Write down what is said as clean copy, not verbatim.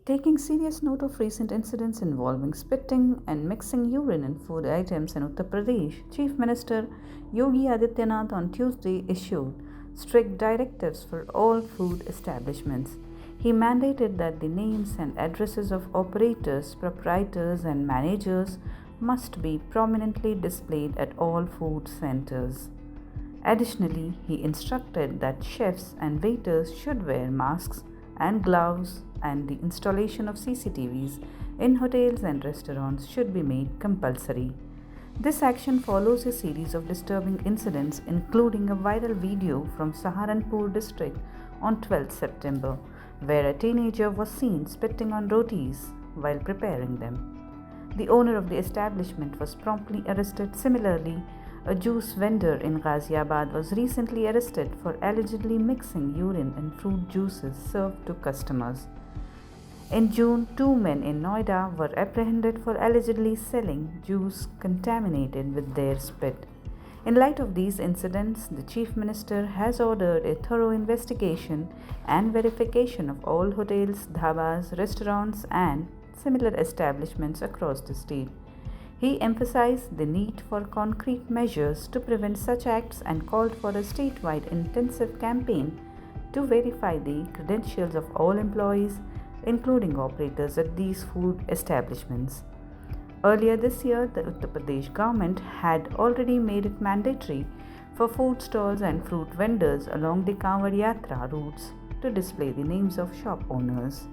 Taking serious note of recent incidents involving spitting and mixing urine in food items in Uttar Pradesh, Chief Minister Yogi Adityanath on Tuesday issued strict directives for all food establishments. He mandated that the names and addresses of operators, proprietors, and managers must be prominently displayed at all food centers. Additionally, he instructed that chefs and waiters should wear masks and gloves, and the installation of CCTVs in hotels and restaurants should be made compulsory. This action follows a series of disturbing incidents, including a viral video from Saharanpur district on 12 September, where a teenager was seen spitting on rotis while preparing them. The owner of the establishment was promptly arrested. Similarly, a juice vendor in Ghaziabad was recently arrested for allegedly mixing urine in fruit juices served to customers. In June, 2 men in Noida were apprehended for allegedly selling juice contaminated with their spit. In light of these incidents, the Chief Minister has ordered a thorough investigation and verification of all hotels, dhabas, restaurants, and similar establishments across the state. He emphasized the need for concrete measures to prevent such acts and called for a statewide intensive campaign to verify the credentials of all employees, including operators at these food establishments. Earlier this year, the Uttar Pradesh government had already made it mandatory for food stalls and fruit vendors along the Kanwad Yatra routes to display the names of shop owners.